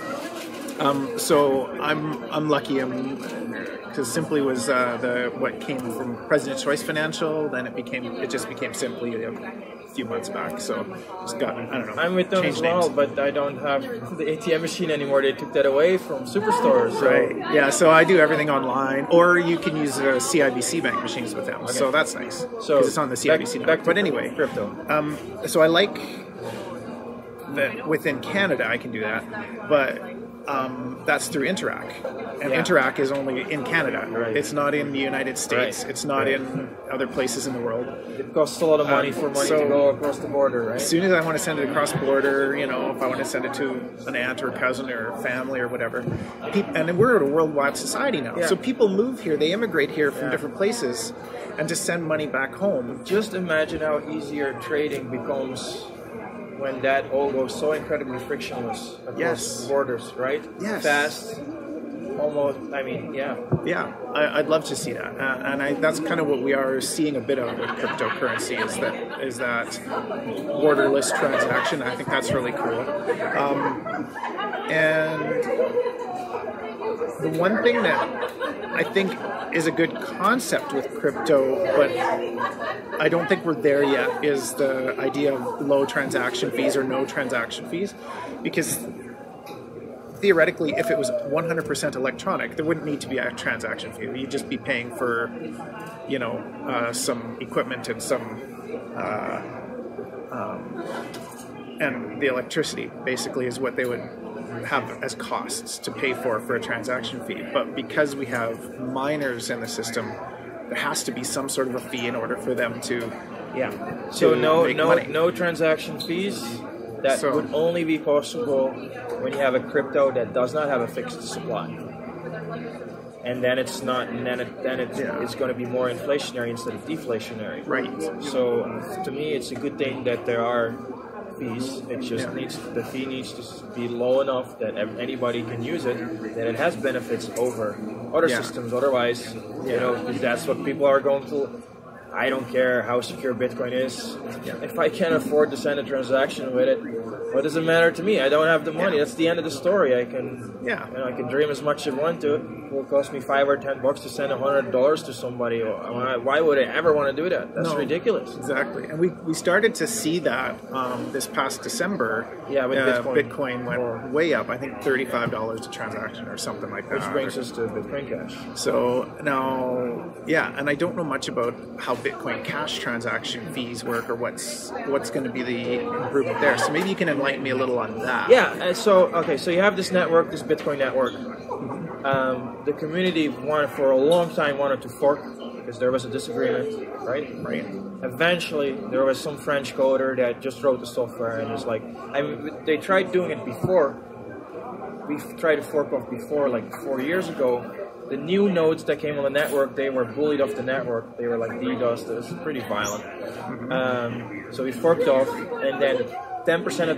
So I'm lucky. Because Simply was what came from President's Choice Financial. Then it just became Simply a few months back. So just got, I don't know. I'm with them as well, names. But I don't have the ATM machine anymore. They took that away from Superstores. So. Right. Yeah. So I do everything online, or you can use CIBC bank machines with them. Okay. So that's nice. So it's on the CIBC network. But anyway, crypto. So I like that within Canada I can do that, but. That's through Interac, and Interac is only in Canada. Right. It's not in the United States. Right. It's not in other places in the world. It costs a lot of money to go across the border, right? As soon as I want to send it across the border, if I want to send it to an aunt or a cousin or family or whatever, and we're a worldwide society now. Yeah. So people move here, they immigrate here from different places, and to send money back home. Just imagine how easier trading becomes when that all goes so incredibly frictionless across borders, right? Yes. Fast, almost, Yeah, I'd love to see that. And that's kind of what we are seeing a bit of with cryptocurrency is that borderless transaction. I think that's really cool. And the one thing that I think is a good concept with crypto, but I don't think we're there yet, is the idea of low transaction fees or no transaction fees. Because theoretically, if it was 100% electronic, there wouldn't need to be a transaction fee. You'd just be paying for, some equipment and and the electricity basically is what they would have as costs to pay for a transaction fee. But because we have miners in the system, there has to be some sort of a fee in order for them to So no transaction fees. That would only be possible when you have a crypto that does not have a fixed supply. and then it's not, and then it's going to be more inflationary instead of deflationary. Right. So to me, it's a good thing that there are fees. It just the fee needs to be low enough that anybody can use it, that it has benefits over other systems. Otherwise, because that's what people are going to. I don't care how secure Bitcoin is. If I can't afford to send a transaction with it, what does it matter to me? I don't have the money. That's the end of the story. I can, I can dream as much as I want to. It will cost me $5 or $10 to send $100 to somebody. Why would I ever want to do that? That's ridiculous. Exactly. And we started to see that this past December. Yeah, with Bitcoin went way up. I think $35 a transaction or something like that. Which brings us to Bitcoin Cash. So now, and I don't know much about how Bitcoin Cash transaction fees work, or what's going to be the improvement there. So maybe you can enlighten me a little on that. Yeah. So you have this network, this Bitcoin network. The community for a long time wanted to fork because there was a disagreement, right? Eventually, there was some French coder that just wrote the software, and it's like, they tried doing it before. We tried to fork off before, like 4 years ago. The new nodes that came on the network, they were bullied off the network. They were like DDoS. It was pretty violent. So we forked off, and then 10% of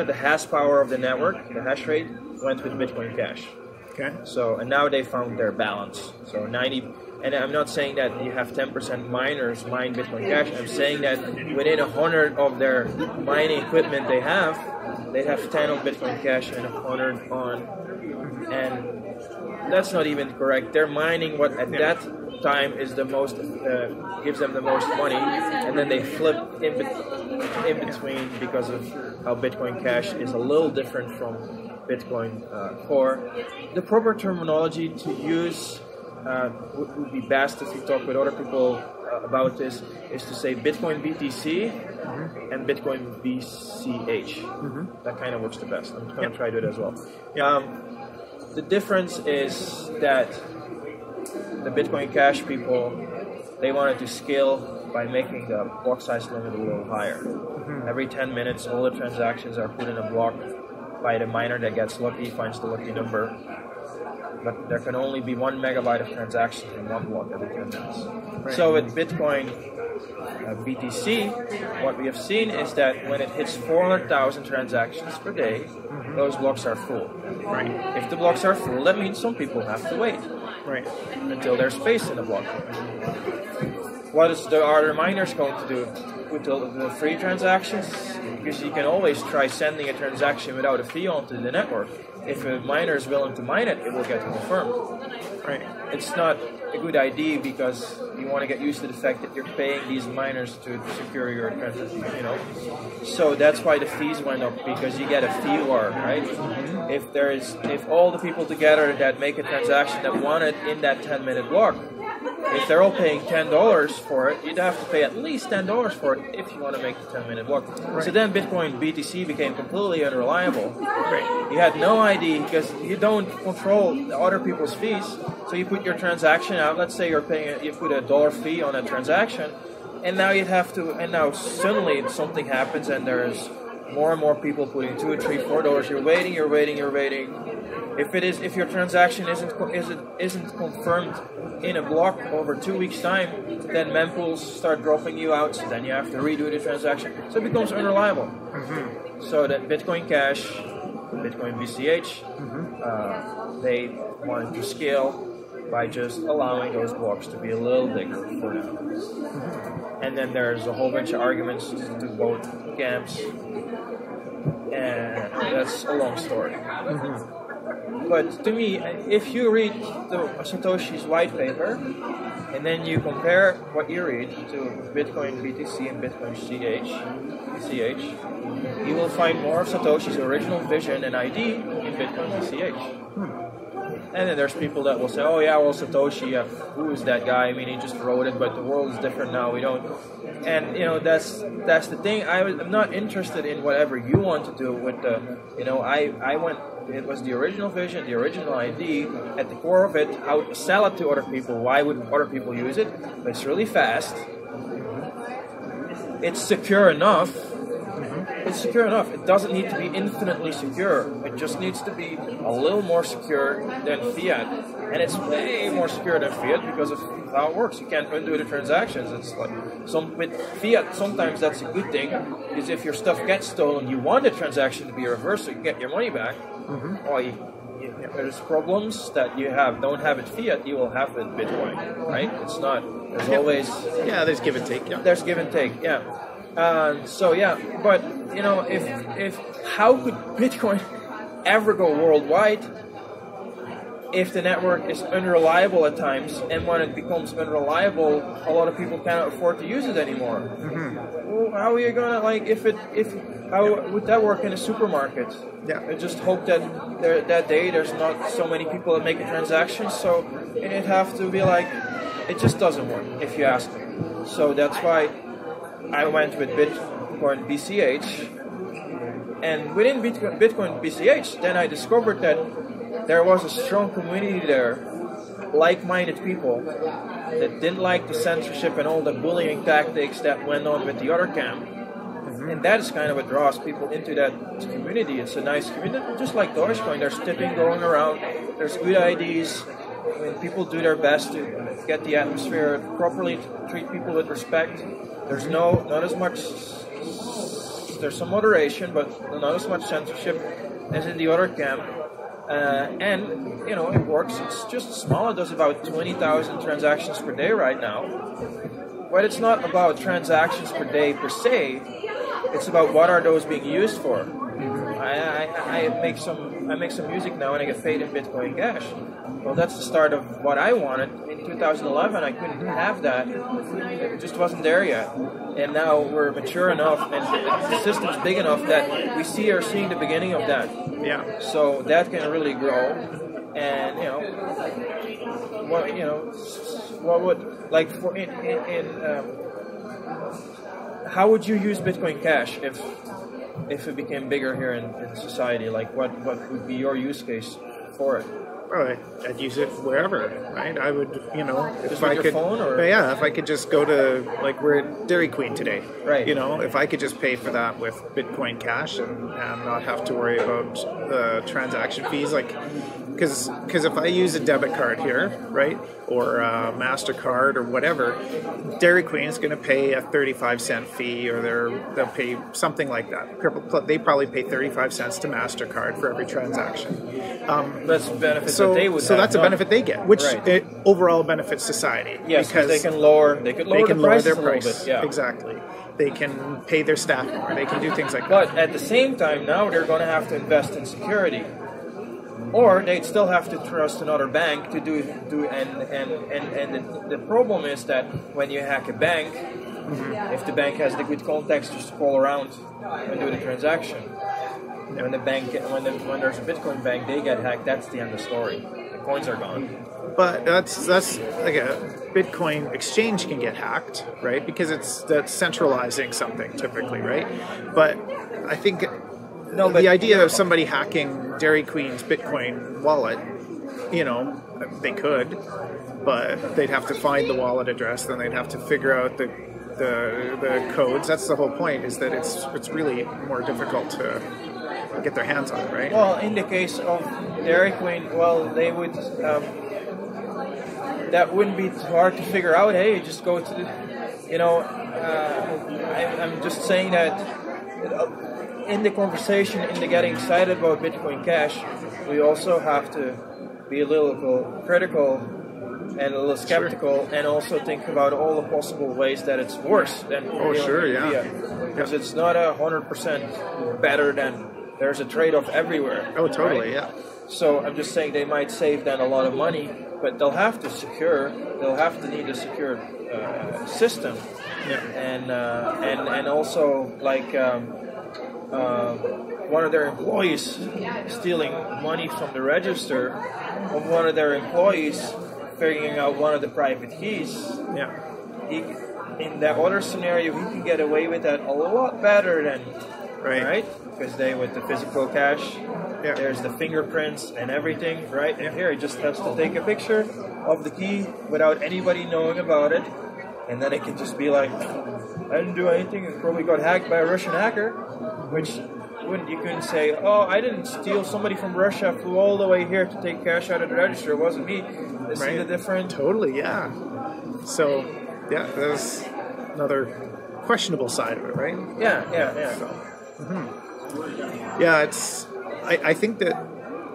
the hash power of the network, the hash rate, went with Bitcoin Cash. Okay. So, and now they found their balance. So 90, and I'm not saying that you have 10% miners mine Bitcoin Cash. I'm saying that within 100 of their mining equipment they have 10 on Bitcoin Cash and 100 on, and that's not even correct. They're mining what at that time is the most, gives them the most money, and then they flip in between because of how Bitcoin Cash is a little different from Bitcoin Core. The proper terminology to use would be best if you talk with other people about this, is to say Bitcoin-BTC and Bitcoin-BCH. That kind of works the best. I'm going to try to do it as well. The difference is that the Bitcoin Cash people, they wanted to scale by making the block size limit a little higher. Every 10 minutes, all the transactions are put in a block by the miner that gets lucky, finds the lucky number. But there can only be 1 megabyte of transactions in one block every 10 minutes. So with Bitcoin BTC, what we have seen is that when it hits 400,000 transactions per day, those blocks are full. If the blocks are full, that means some people have to wait until there's space in the block. What are the miners going to do with the free transactions? Because you can always try sending a transaction without a fee onto the network. If a miner is willing to mine it, it will get confirmed. It's not a good idea because you want to get used to the fact that you're paying these miners to secure your transaction, So that's why the fees went up, because you get a fee war, right? If all the people together that make a transaction that want it in that 10-minute block, if they're all paying $10 for it, you'd have to pay at least $10 for it if you want to make the 10-minute block. So then Bitcoin-BTC became completely unreliable. You had no idea because you don't control other people's fees. So you put your transaction out. Let's say you put a $1 fee on a transaction, and now now suddenly something happens, and there's more and more people putting $2, $3, $4. You're waiting. If your transaction isn't confirmed in a block over 2 weeks' time, then mempools start dropping you out. So then you have to redo the transaction. So it becomes unreliable. So that Bitcoin Cash, Bitcoin-BCH, they wanted to scale by just allowing those blocks to be a little bigger for now. And then there's a whole bunch of arguments to both camps, and that's a long story. But to me, if you read Satoshi's white paper, and then you compare what you read to Bitcoin-BTC and Bitcoin-BCH, you will find more of Satoshi's original vision and idea in Bitcoin-BCH. And then there's people that will say, oh yeah, well Satoshi, who is that guy? I mean, he just wrote it, but the world is different now, we don't. And, that's the thing. I'm not interested in whatever you want to do with the, it was the original vision, the original idea, at the core of it, how to sell it to other people. Why would other people use it? It's really fast. It's secure enough. it's secure enough. It doesn't need to be infinitely secure. It just needs to be a little more secure than fiat. And it's way more secure than fiat because of how it works. You can't undo the transactions. It's like with fiat, sometimes that's a good thing, because if your stuff gets stolen, you want the transaction to be reversed so you get your money back. Or there's problems that you don't have it fiat, you will have it Bitcoin, right? It's not. There's always there's give and take. Yeah, there's give and take. Yeah. But if how could Bitcoin ever go worldwide if the network is unreliable at times, and when it becomes unreliable, a lot of people cannot afford to use it anymore? Well, how are you gonna how would that work in a supermarket? Yeah, I just hope that that day there's not so many people that make a transaction, so it'd have to be like, it just doesn't work if you ask me. So that's why I went with Bitcoin-BCH, and within Bitcoin-BCH, then I discovered that there was a strong community there, like-minded people that didn't like the censorship and all the bullying tactics that went on with the other camp. And that is kind of what draws people into that community. It's a nice community, just like Dogecoin. There's tipping going around, there's good ideas. I mean, people do their best to get the atmosphere properly, treat people with respect. There's not as much, there's some moderation, but not as much censorship as in the other camp. And it works. It's just small. It does about 20,000 transactions per day right now. But it's not about transactions per day per se. It's about what are those being used for. I make some music now and I get paid in Bitcoin Cash. Well, that's the start of what I wanted. In 2011, I couldn't have that. It just wasn't there yet. And now we're mature enough and the system's big enough that are seeing the beginning of that. Yeah. So that can really grow. And what would like for how would you use Bitcoin Cash if it became bigger here in society? Like what would be your use case for it? Well, I'd use it wherever, right? I would, if I could, phone or? Yeah, if I could just go to, like, we're at Dairy Queen today, right? If I could just pay for that with Bitcoin Cash and not have to worry about the transaction fees, like, because if I use a debit card here, right, or a MasterCard or whatever, Dairy Queen is going to pay a 35-cent fee, or they'll pay something like that. They probably pay 35 cents to MasterCard for every transaction. That's benefits that they would have. So that's a benefit they get, which it overall benefits society. Yes, because they could lower their price. Bit, yeah. Exactly. They can pay their staff more. They can do things like that. But at the same time, now they're going to have to invest in security. Or they'd still have to trust another bank to do and the problem is that when you hack a bank, if the bank has the good contacts, just call around and do the transaction. And when when there's a Bitcoin bank, they get hacked. That's the end of the story. The coins are gone. But that's like a Bitcoin exchange can get hacked, right? Because that's centralizing something typically, right? But I think. No, but the idea of somebody hacking Dairy Queen's Bitcoin wallet, they could, but they'd have to find the wallet address, then they'd have to figure out the codes. That's the whole point, is that it's really more difficult to get their hands on, right? Well, in the case of Dairy Queen, they would, that wouldn't be hard to figure out. Hey, you just go to the, I'm just saying that in the conversation, in the getting excited about Bitcoin Cash, we also have to be a little critical and a little skeptical, and also think about all the possible ways that it's worse than because it's not 100% better than. There's a trade-off everywhere. Oh, totally, right? Yeah. So I'm just saying they might save then a lot of money, but they'll have to need a secure system, and also like. One of their employees stealing money from the register of one of their employees, figuring out one of the private keys. Yeah. In that other scenario, he can get away with that a lot better than right? Because with the physical cash, there's the fingerprints and everything, right? And here, he just has to take a picture of the key without anybody knowing about it, and then it can just be like I didn't do anything. It probably got hacked by a Russian hacker, which you couldn't say, oh, I didn't steal. Somebody from Russia flew all the way here to take cash out of the register. It wasn't me. They see the difference. Totally, yeah. So, yeah, there's another questionable side of it, right? Yeah. So, yeah, I think that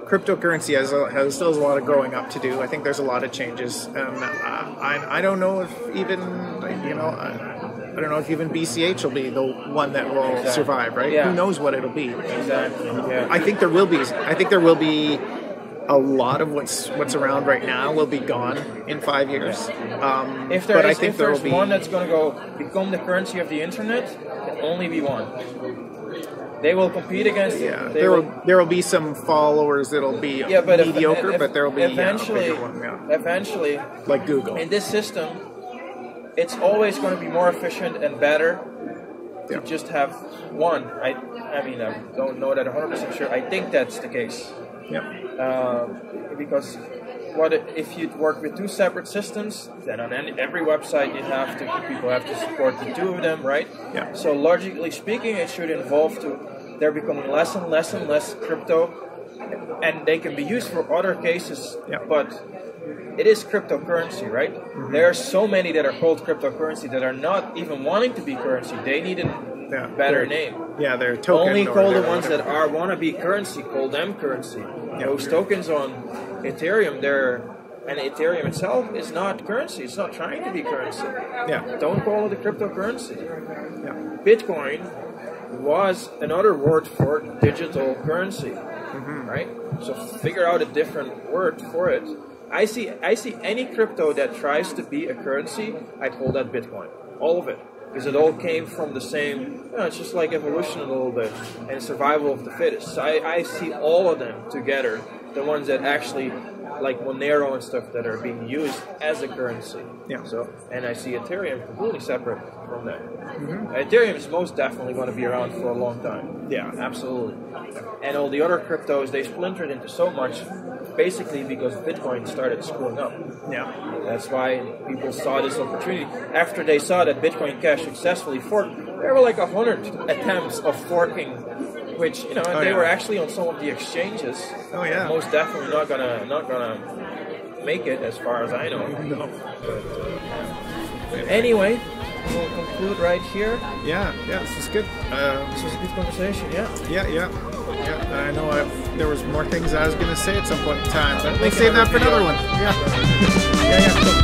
cryptocurrency has still a lot of growing up to do. I think there's a lot of changes, and I don't know if even I don't know if even BCH will be the one that will survive, right? Yeah. Who knows what it'll be? Exactly. Yeah. I think there will be a lot of what's around right now will be gone in 5 years. If there's one that's going to become the currency of the internet, it'll only be one. They will compete against. Yeah, there will be some followers that'll be mediocre, but there will be eventually, a bigger one. Eventually, like Google. In this system, it's always going to be more efficient and better to just have one. I mean, I don't know that 100% sure. I think that's the case. Yeah. Because if you work with two separate systems, then on every website people have to support the two of them, right? Yeah. So logically speaking, it should involve they're becoming less and less and less crypto, and they can be used for other cases, but it is cryptocurrency, right? Mm-hmm. There are so many that are called cryptocurrency that are not even wanting to be currency. They need a better name. Yeah, they're token. Only call the ones that want to be currency, call them currency. Yeah. Those tokens on Ethereum, and Ethereum itself is not currency. It's not trying to be currency. Yeah. Don't call it a cryptocurrency. Yeah. Bitcoin was another word for digital currency, right? So figure out a different word for it. I see any crypto that tries to be a currency, I call that Bitcoin. All of it. Because it all came from the same, it's just like evolution a little bit, and survival of the fittest. So I see all of them together, the ones that actually, like Monero and stuff, that are being used as a currency. Yeah. So, and I see Ethereum completely separate from that. Ethereum is most definitely going to be around for a long time. Yeah. Absolutely. And all the other cryptos, they splintered into so much, basically because Bitcoin started screwing up. Yeah. That's why people saw this opportunity. After they saw that Bitcoin Cash successfully forked, there were like 100 attempts of forking, which they were actually on some of the exchanges. Oh yeah. Most definitely not gonna make it, as far as I know. No. Anyway, we'll conclude right here. Yeah. This is good. This was a good conversation. Yeah. I know there was more things I was going to say at some point in time, but we'll save that for another one. Yeah. Yeah.